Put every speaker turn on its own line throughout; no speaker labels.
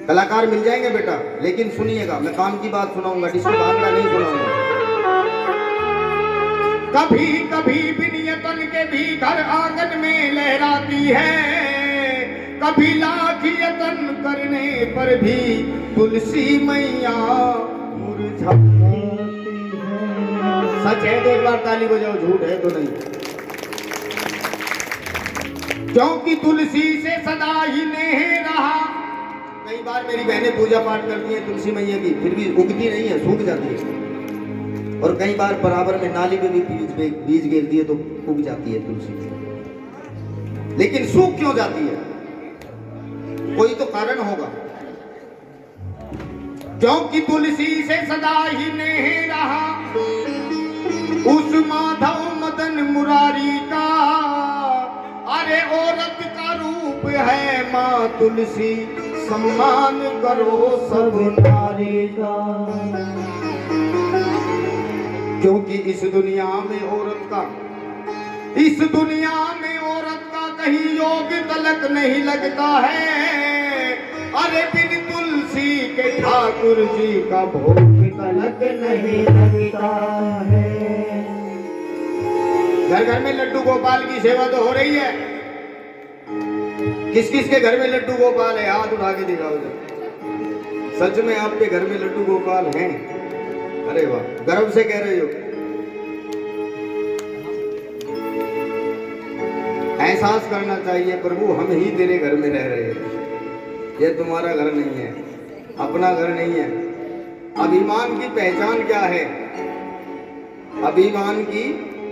कलाकार मिल जाएंगे बेटा, लेकिन सुनिएगा, मैं काम की बात सुनाऊंगा, डिस्को भांगड़ा नहीं सुनाऊंगा। कभी कभी बिनियतन के भी घर आंगन में लहराती है, कभी लाख यतन करने पर भी तुलसी मैया मुरझाती है। सच है तो एक बार ताली बजाओ, झूठ है तो नहीं। क्योंकि तुलसी से सदा ही नेह रहा। कई बार मेरी बहनें पूजा पाठ करती हैं तुलसी मैया की, फिर भी उगती नहीं है, सूख जाती है। और कई बार बराबर में नाली में भी बीज गिर दिए तो उग जाती है तुलसी। लेकिन सूख क्यों जाती है? कोई तो कारण होगा। क्योंकि तुलसी से सदा ही नेह रहा उस माधव मदन मुरारी का। अरे औरत का रूप है माँ तुलसी, सम्मान करो सब नारी का। क्योंकि इस दुनिया में औरत का कहीं योग तलक नहीं लगता है। अरे बिन तुलसी के ठाकुर जी का भोग तलक नहीं लगता है। घर घर में लड्डू गोपाल की सेवा तो हो रही है। किस किस के घर में लड्डू गोपाल है? हाथ उठा के दिखाओ। सच में आपके घर में लड्डू गोपाल हैं? अरे वाह, गर्व से कह रहे हो। एहसास करना चाहिए प्रभु, हम ही तेरे घर में रह रहे हैं। ये तुम्हारा घर नहीं है, अपना घर नहीं है। अभिमान की पहचान क्या है? अभिमान की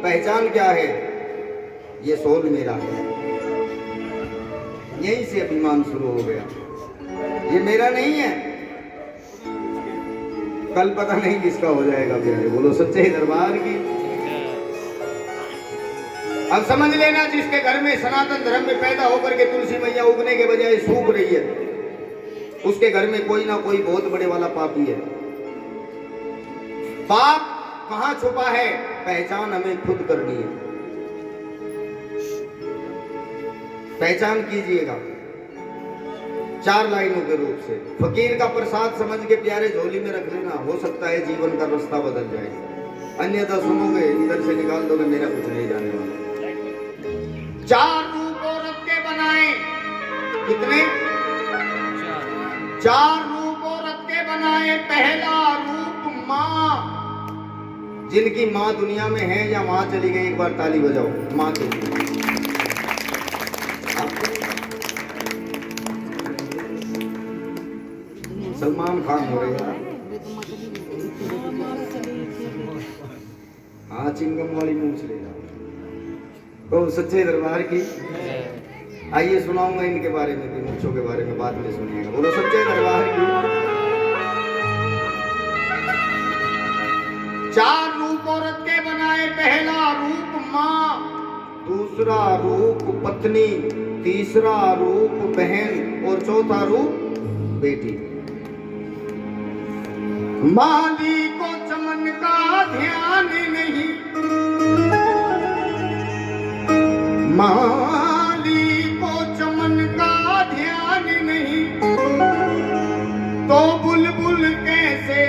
पहचान क्या है? ये सोल मेरा है। यहीं से अभिमान शुरू हो गया। ये मेरा नहीं है, कल पता नहीं किसका हो जाएगा। प्यारे बोलो सच्चे दरबार की। अब समझ लेना, जिसके घर में सनातन धर्म में पैदा होकर के तुलसी मैया उगने के बजाय सूख रही है, उसके घर में कोई ना कोई बहुत बड़े वाला पापी है। पाप कहां छुपा है? पहचान हमें खुद करनी है। पहचान कीजिएगा 4 लाइनों के रूप से। फकीर का प्रसाद समझ के प्यारे झोली में रख लेना, हो सकता है जीवन का रास्ता बदल जाए। अन्यथा सुनोगे, इधर से निकाल दोगे, मेरा कुछ नहीं जाने वाला। 4 रूप औरत के बनाए। कितने? 4 रूप औरत के बनाए। पहला रूप माँ। जिनकी माँ दुनिया में है या वहां चली गई, एक बार ताली बजाओ माँ के लिए। सलमान खान हो रहे हैं। हाँ, चिंगम वाली मूंछ ले जाओ। तो सच्चे दरबार की। आइए सुनाऊंगा इनके बारे में भी, मूंछों के बारे में बाद में सुनिएगा। बोलो सच्चे दरबार की। 4 रूप औरत के बनाए। पहला रूप माँ, दूसरा रूप पत्नी, तीसरा रूप बहन और चौथा रूप बेटी। माली को चमन का ध्यान नहीं, माली को चमन का ध्यान नहीं, तो बुलबुल कैसे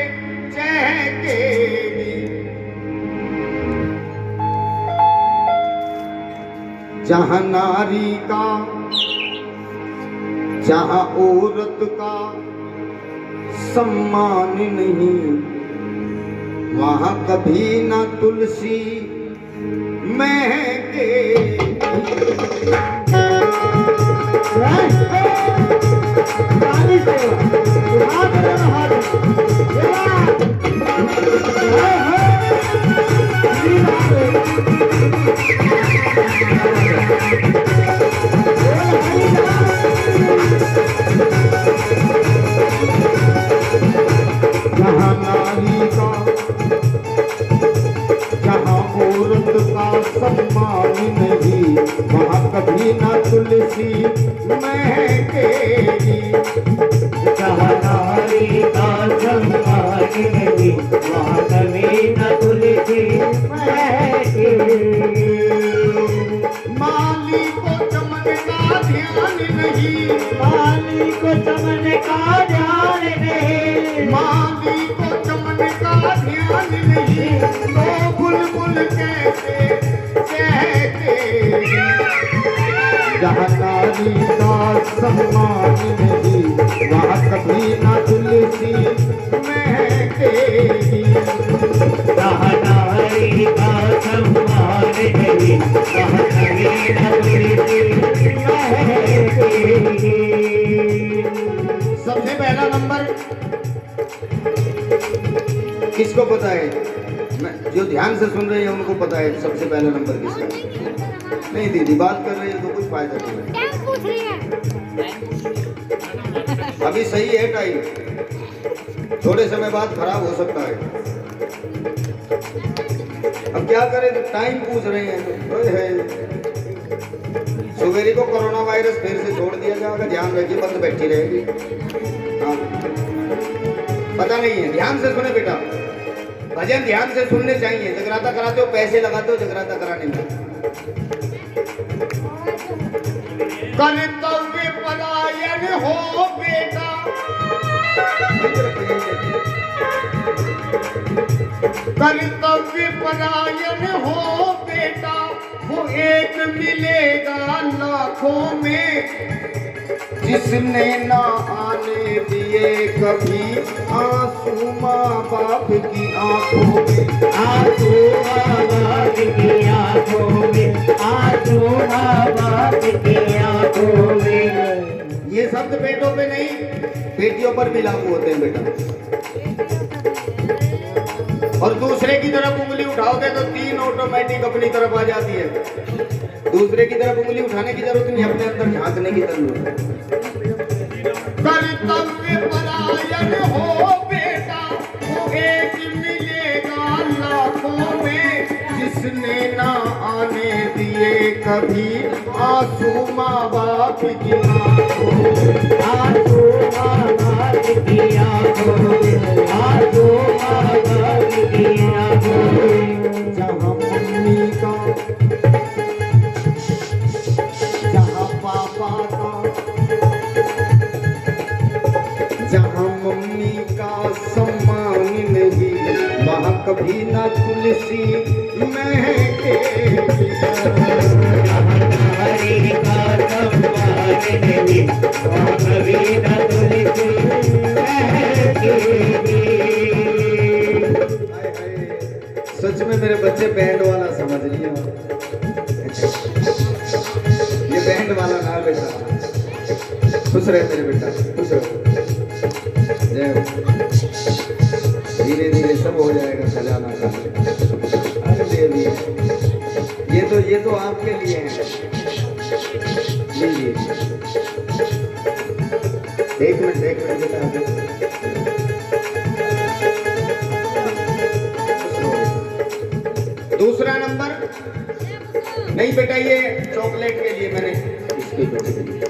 चहकेगी। जहां नारी का, जहां औरत का सम्मान नहीं, वहां कभी ना तुलसी महके। जहाँ नारी का, जहाँ औरत का सम्मान नहीं, वहाँ कभी ना तुलसी महकेगी।
जहाँ नारी का सम्मान नहीं, वहाँ कभी ना तुलसी महकेगी।
माली को चमन का ध्यान नहीं,
माली को चमन का ध्यान नहीं,
माली को चमन का ध्यान नहीं, तो बुलबुल कैसे कहते। जहाँ नारी का सम्मान नहीं, वहाँ कभी ना तुलसी महकेगी।
जहाँ नारी का सम्मान नहीं, वहाँ कभी न तुलसी महकेगी।
सबसे पहला नंबर किसको पता है? जो ध्यान से सुन रहे हैं उनको पता है सबसे पहला नंबर किसका। नहीं दीदी बात कर रही है तो कुछ फायदा नहीं है।
क्या पूछ रही है?
अभी सही है टाइम, थोड़े समय बाद खराब हो सकता है। अब क्या करें, टाइम पूछ रहे हैं। ओए है सुबेरी को कोरोना वायरस फिर से छोड़ दिया जाएगा, ध्यान रखिए, बंद बैठी रहेगी। हाँ पता नहीं है, ध्यान से सुने बेटा, भजन ध्यान से सुनने चाहिए। जगराता कराते हो, पैसे लगाते हो जगराता कराने में। कर्तव्य पलायन हो बेटा, कर्तव्य पलायन हो बेटा, वो एक मिलेगा लाखों में, जिसने ना आने दिए कभी आंसू माँ बाप की आंखों में।
आंसू माँ बाप की आंखों में, आंसू माँ बाप की आंखों में।
ये शब्द पेटों पे नहीं, बेटियों पर भी लागू होते हैं बेटा। और दूसरे की तरफ उंगली उठाओगे तो 3 ऑटोमेटिक अपनी तरफ आ जाती है। दूसरे की तरफ उंगली उठाने की जरूरत नहीं, अपने अंदर झांकने की जरूरत है। कर्तव्य पलायन हो बेटा, वो एक मिलेगा लाखों में, जिसने ना आने दिए कभी आंसू माँ बाप की आंखों में।
आंसू माँ बाप की आंखों में, आंसू माँ बाप की आंखों में।
जहाँ मम्मी का, जहाँ पापा का, जहाँ मम्मी का सम्मान नहीं, वहाँ कभी ना तुलसी महकेगी।
हरि का सम्मान नहीं, वहाँ कभी न तुलसी महकेगी।
हाय हाय, सच में मेरे बच्चे बैंड वाला समझ लिए। ये बैंड वाला ना बेटा, खुश रहे मेरे बेटा, खुश रहो। जय हो। धीरे धीरे सब हो जाएगा खजाना का। अरे देवी, ये तो आपके लिए है। लीजिए एक मिनट बेटा। दूसरा नंबर नहीं बेटा, ये चॉकलेट के लिए मैंने इसके बेटे के लिए।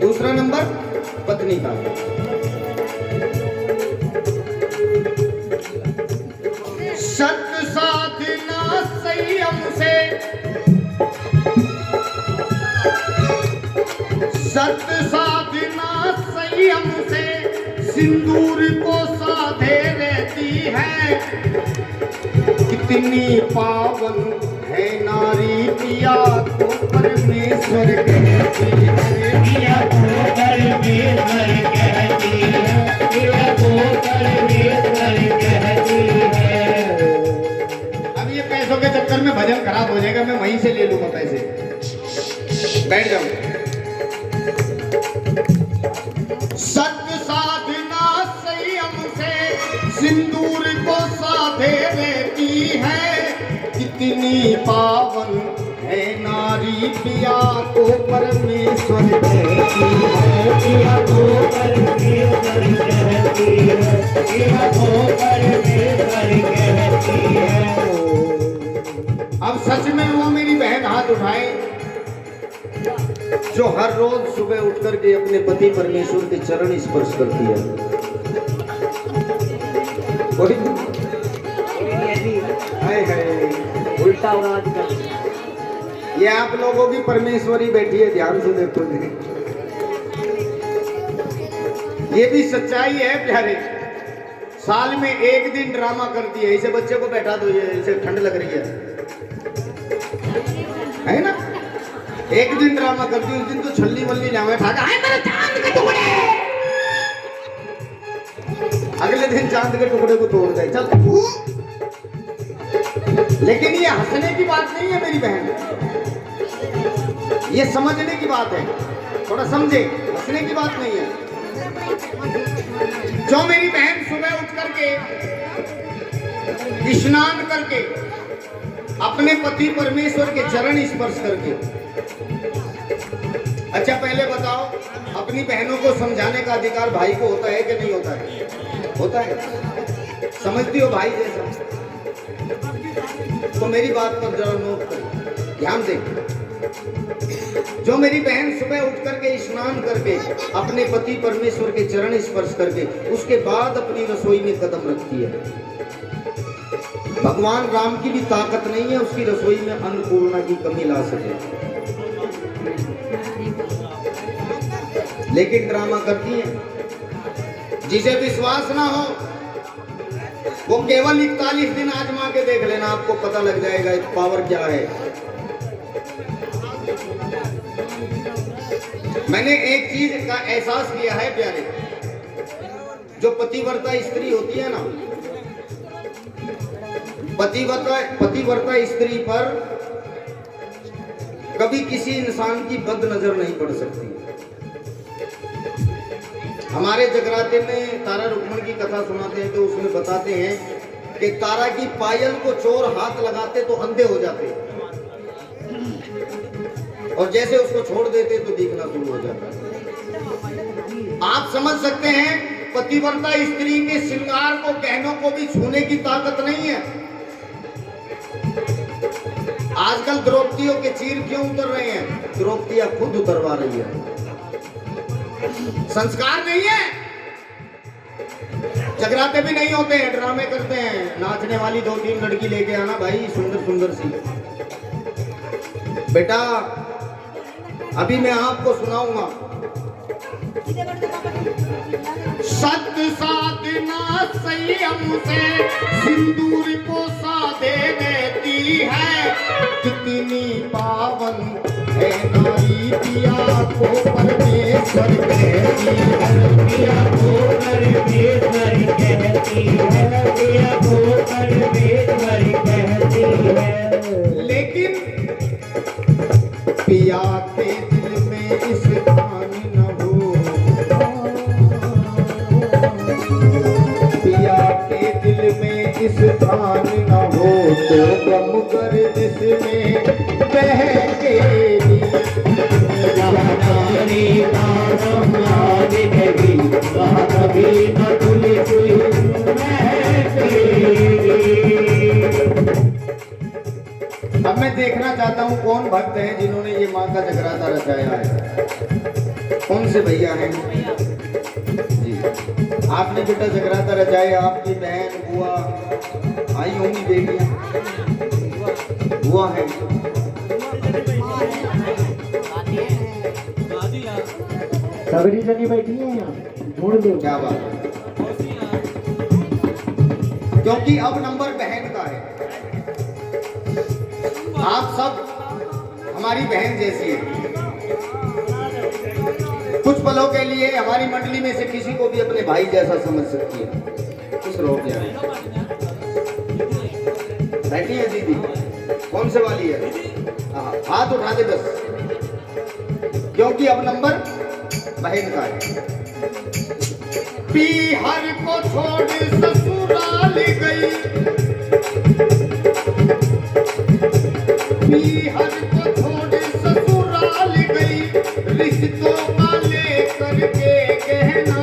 दूसरा नंबर पत्नी का। सत्य साधना संयम से, सत्य साधना संयम से, सिंदूर को साधे रहती है। कितनी पावन है नारी, पिया को परमेश्वर कहती है।
पिया को परमेश्वर कहती है, पिया को परमेश्वर कहती है।
अब ये पैसों के चक्कर में भजन खराब हो जाएगा, मैं वहीं से ले लूंगा पैसे, बैठ जाऊं। सत्य साधना संयम से, सिंदूर को साधे रहती है। कितनी पावन है नारी, पिया को परमेश्वर कहती है।
पिया को परमेश्वर कहती है, पिया को परमेश्वर कहती है।
अब सच में वो मेरी बहन हाथ उठाए जो हर रोज सुबह उठ करके अपने पति परमेश्वर के चरण स्पर्श करती है। वही हाय हाय,
उल्टा हो रहा आजकल।
ये आप लोगों की परमेश्वरी बैठी है, ध्यान से देखो जी। ये भी सच्चाई है प्यारे। साल में एक दिन ड्रामा करती है, इसे बच्चे को बैठा दो, ये इसे ठंड लग रही है ना। एक दिन ड्रामा करती है, उस दिन तो छल्ली वल्ली लावे ठाका है मेरे चांद के टुकड़े, अगले दिन चांद के टुकड़े को तोड़ दे चल। लेकिन ये हंसने की बात नहीं है मेरी बहन, ये समझने की बात है, थोड़ा समझे, हंसने की बात नहीं है। जो मेरी बहन सुबह उठ करके स्नान करके अपने पति परमेश्वर के चरण स्पर्श करके, अच्छा पहले बताओ, अपनी बहनों को समझाने का अधिकार भाई को होता है कि नहीं होता है? होता है। समझती हो भाई जैसा? तो मेरी बात पर जरा नोट करें, ध्यान दें। जो मेरी बहन सुबह उठ करके स्नान करके अपने पति परमेश्वर के चरण स्पर्श करके उसके बाद अपनी रसोई में कदम रखती है, भगवान राम की भी ताकत नहीं है उसकी रसोई में अन्नपूर्णा की कमी ला सके, लेकिन ड्रामा करती है। जिसे विश्वास ना हो वो केवल 41 दिन आजमा के देख लेना, आपको पता लग जाएगा इस पावर क्या है। मैंने एक चीज का एहसास किया है प्यारे, जो पतिव्रता स्त्री होती है ना, पतिव्रता स्त्री पर कभी किसी इंसान की बद नजर नहीं पड़ सकती। हमारे जगराते में तारा रुक्मण की कथा सुनाते हैं तो उसमें बताते हैं कि तारा की पायल को चोर हाथ लगाते तो अंधे हो जाते, और जैसे उसको छोड़ देते तो दिखना शुरू हो जाता। आप समझ सकते हैं पतिव्रता स्त्री के श्रृंगार को, गहनों को भी छूने की ताकत नहीं है। आजकल द्रौपदियों के चीर क्यों उतर रहे हैं? द्रौपदियां खुद उतरवा रही है, संस्कार नहीं है। जगराते भी नहीं होते हैं, ड्रामे करते हैं, नाचने वाली 2-3 लड़की लेके आना भाई, सुंदर सुंदर सी। बेटा अभी मैं आपको सुनाऊंगा, सत्य साधना संयम से सिंदूर को साधे देती है, कितनी पावन है नारी पिया को परमेश्वर कहती है,
पिया को परमेश्वर कहती है, पिया को परमेश्वर कहती है।
लेकिन पिया के दिल में इस स्थान न हो, पिया के दिल में इस स्थान न हो, तो गम कर जिसमें बहकेगी
नारी नाम आदिदेवी, वहाँ कभी न तुलसी महकेगी।
अब मैं देखना चाहता हूँ कौन भक्त हैं जिन्होंने ये माँ का जगराता रचाया है। कौन से भैया हैं जी? आपने बेटा जगराता रचाया, आपकी बहन बुआ आई होंगी, बेटियां बुआ है,
सगड़ी जनी बैठी है यहाँ, ढूंढ दो।
क्या बात है, क्योंकि अब नंबर बहन का है। आप सब हमारी बहन जैसी है। कुछ पलों के लिए हमारी मंडली में से किसी को भी अपने भाई जैसा समझ सकती है। कुछ रोक जाए, बैठी है दीदी, कौन से वाली है? हाथ उठा दे बस, क्योंकि अब नंबर बहन का है। पीहर को छोड़ ससुराल गई, पीहर को छोड़ ससुराल गई, रिश्तों का लेकर के कहना,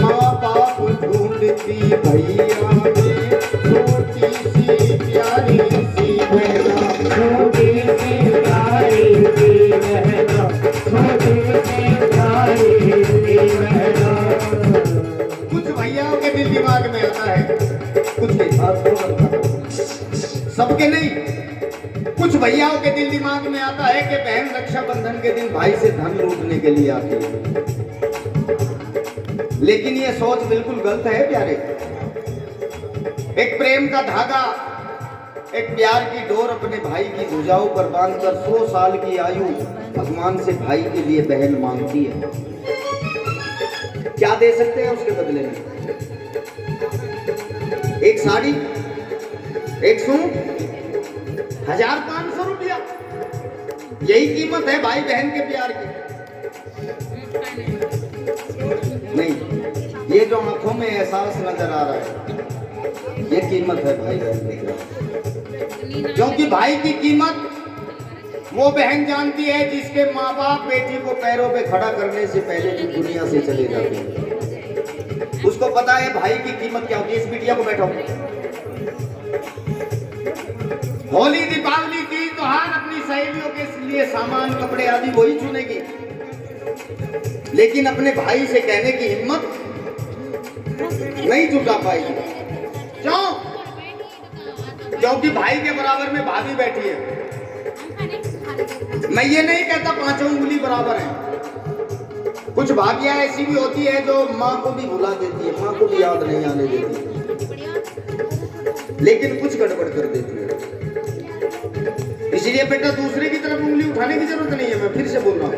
माँ बाप ढूंढती भैया में छोटी सी प्यारी सी बहना,
छोटी सी प्यारी सी बहना, छोटी सी प्यारी सी बहना।
कुछ भैयाओं के दिल दिमाग में आता है, कुछ के सबके नहीं, कुछ भैयाओं के दिल दिमाग में आता है कि बहन रक्षाबंधन के दिन भाई से धन लूटने के लिए आती है। लेकिन ये सोच बिल्कुल गलत है प्यारे। एक प्रेम का धागा, एक प्यार की डोर अपने भाई की भुजाओं पर बांधकर 100 साल की आयु भगवान से भाई के लिए बहन मांगती है। क्या दे सकते हैं उसके बदले में? एक साड़ी, एक सूट, 1500 रुपया, यही कीमत है भाई बहन के प्यार की। नहीं, ये जो आंखों में एहसास नजर आ रहा है, ये कीमत है भाई बहन के प्यार। क्योंकि भाई की कीमत वो बहन जानती है जिसके माँ बाप बेटी को पैरों पे खड़ा करने से पहले जो दुनिया से चले जाते हैं, उसको पता है भाई की कीमत क्या होती है। इस बिटिया को बैठो, होली दीपावली की त्योहार अपनी सहेलियों के लिए सामान कपड़े आदि वही चुनेगी, लेकिन अपने भाई से कहने की हिम्मत नहीं जुटा पाएगी। क्यों? क्योंकि भाई के बराबर में भाभी बैठी है। मैं ये नहीं कहता 5 उंगली बराबर है, कुछ भाभियां ऐसी भी होती है जो माँ को भी भुला देती है, माँ को भी याद नहीं आने देती, लेकिन कुछ गड़बड़ कर देती है। इसलिए बेटा दूसरे की तरफ उंगली उठाने की जरूरत नहीं है। मैं फिर से बोल रहा हूँ,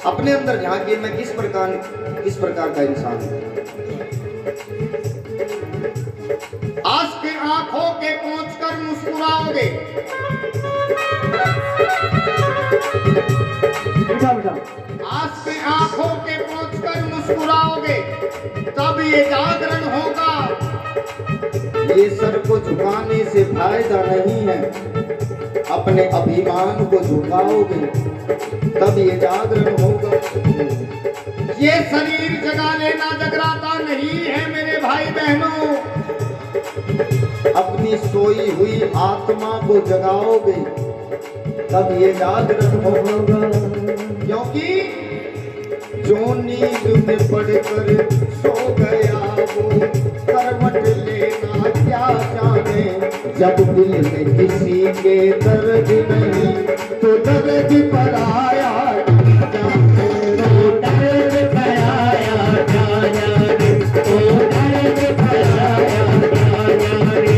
अपने अंदर झांकिए मैं किस प्रकार का इंसान हूं। आज के आंखों के पहुंचकर मुस्कुराओगे, आज के आंखों के पहुंचकर मुस्कुराओगे, तब ये जागरण होगा। ये सर को झुकाने से फायदा नहीं है, अपने अभिमान को झुकाओगे तब ये जागरण होगा। ये शरीर जगा लेना जगराता नहीं है मेरे भाई बहनों, अपनी सोई हुई आत्मा को जगाओगे तब ये जागरण होगा। क्योंकि जो नींद में पड़कर सो गया वो करवट लेना क्या जाने, जब दिल में किसी के दर्द नहीं तो दर्द पर आया जाने, तो दर्द पर आया जाने, तो दर्द पर आया जाने।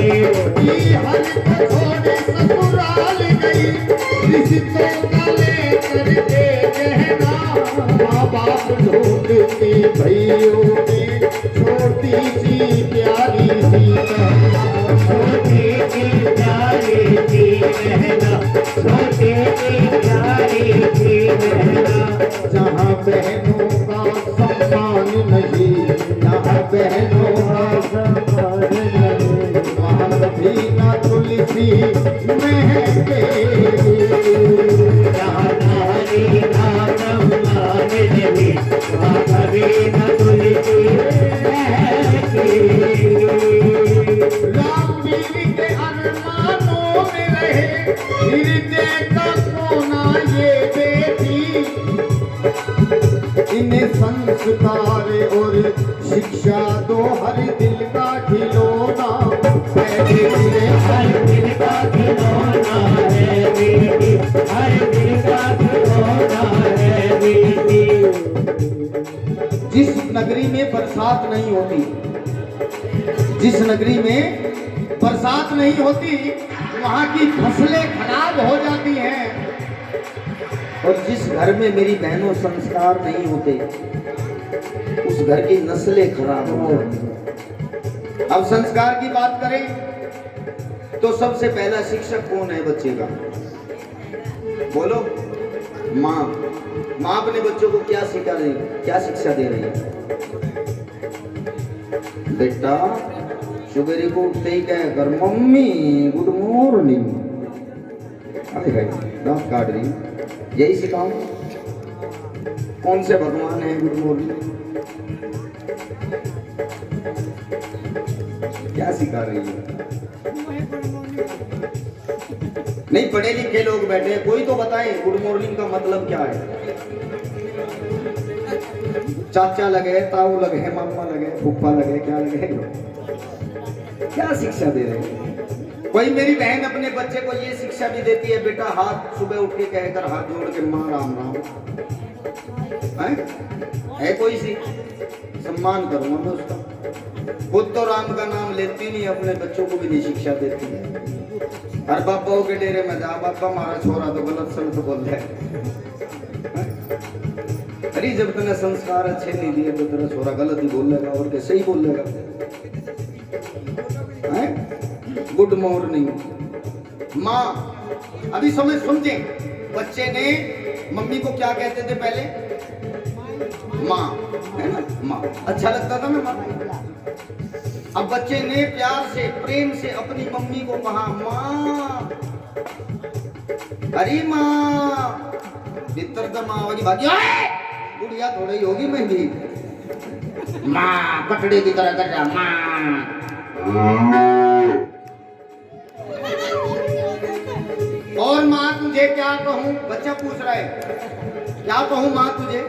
हर छोड़े ससुराल गई, रिश्तों का लेकर के कहना, माँ बाप ढूंढती भइयों में छोटी सी प्यारी सी बहना, छोटी सी प्यारी सी बहना, छोटी सी प्यारी सी बहना। जहाँ बहनों का सम्मान नहीं, जहाँ बहनों का सम्मान नहीं, वहाँ कभी ना तुलसी महके। जहाँ नारी ना सम्मान नहीं, वहाँ कभी ना तुलसी महके। राम वीर के अरमानों में रहे, हृदय का कोना ये बेटी, इन्हें संस्कार और शिक्षा दो हर दिल का खिलौना है बेटी, हर दिल का खिलौना है बेटी, हर दिल का खिलौना है बेटी। जिस नगरी में बरसात नहीं होती, जिस नगरी में बरसात नहीं होती, वहाँ की फसलें खराब हो जाती हैं, और जिस घर में मेरी बहनों संस्कार नहीं होते, उस घर की नस्लें खराब हो जाती। अब संस्कार की बात करें तो सबसे पहला शिक्षक कौन है बच्चे का? बोलो। माँ। माँ अपने बच्चों को क्या सिखा रही, क्या शिक्षा दे रही है? बेटा सुबह को उठते ही कहे कर मम्मी गुड मॉर्निंग, अरे दांत काट रही, यही सिखाऊं? कौन से भगवान है गुड मॉर्निंग? क्या सिखा रही है? नहीं, पढ़े लिखे लोग बैठे, कोई तो बताए गुड मॉर्निंग का मतलब क्या है? चाचा लगे, ताऊ लगे, मामा लगे, फूफा लगे, क्या लगे? क्या शिक्षा दे रहे हैं? कोई मेरी बहन अपने बच्चे को ये शिक्षा भी देती है, बेटा हाथ सुबह उठ के कहकर हाथ जोड़ के माँ राम राम। है कोई सी, सम्मान करूंगा मैं उसका। खुद तो राम का नाम लेती नहीं, अपने बच्चों को भी नहीं शिक्षा देती है। हर बापाओं के डेरे में जा, बापा हमारा छोरा तो गलत सलत बोल रहा है। अरे जब तूने संस्कार अच्छे नहीं दिए तो तेरा छोरा गलत ही बोलेगा, और कैसे ही बोलेगा। गुड मॉर्निंग माँ। अभी समझे, बच्चे ने मम्मी को क्या कहते थे पहले, माँ, है ना, माँ। अच्छा लगता था ना माँ। अब बच्चे ने प्यार से प्रेम से अपनी मम्मी को कहा माँ, अरे माँ, भीतर तो माँ वाली भागी, बुढ़िया थोड़ी होगी महंगी, माँ कटड़े की तरह कर रहा माँ। और माँ तुझे क्या कहूँ, बच्चा पूछ रहा है, क्या कहूँ माँ तुझे,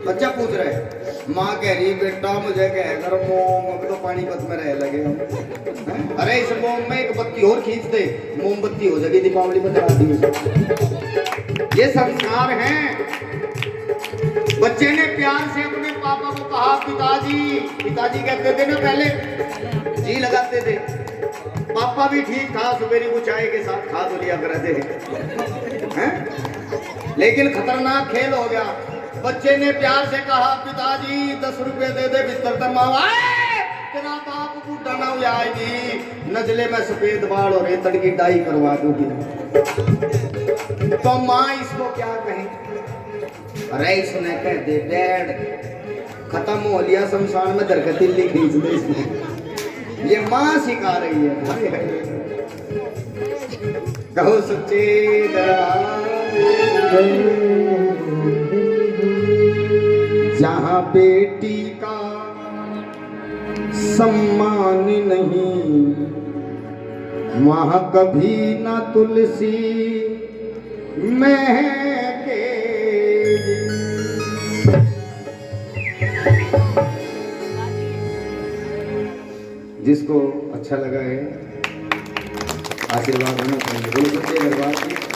बच्चा पूछ रहा है। माँ कह रही बेटा मुझे कह कर मोम, अब तो पानीपत में रह लगे हम। अरे इस मोम में एक बत्ती और खींच दे, मोमबत्ती हो जाएगी दीपावली में जला दी। ये संस्कार हैं। बच्चे ने प्यार से अपने पापा को कहा पिताजी, पिताजी कहते थे ना पहले, जी लगाते थे। पापा भी ठीक था, सुबेरी को चाय के साथ खा तो लिया करते हैं। लेकिन खतरनाक खेल हो गया। बच्चे ने प्यार से कहा पिताजी 10 रुपए दे दे, बिस्तर पर माँ तेरा बाप बूढ़ा ना हो जाएगी, नजले में सफेद बाल और रेतड़ की डाई करवा दूंगी। तो माँ इसको क्या कहे, अरे इसने कह दे डैड, खत्म हो लिया शमशान में दरकतिल्ली खींच दे इसने। ये माँ सिखा रही है। कहो सच्चे दरबार, जहाँ बेटी का सम्मान नहीं, वहाँ कभी ना तुलसी महकेगी। जिसको अच्छा लगा है आशीर्वाद होना चाहिए। बोलो सच्चे दरबार की।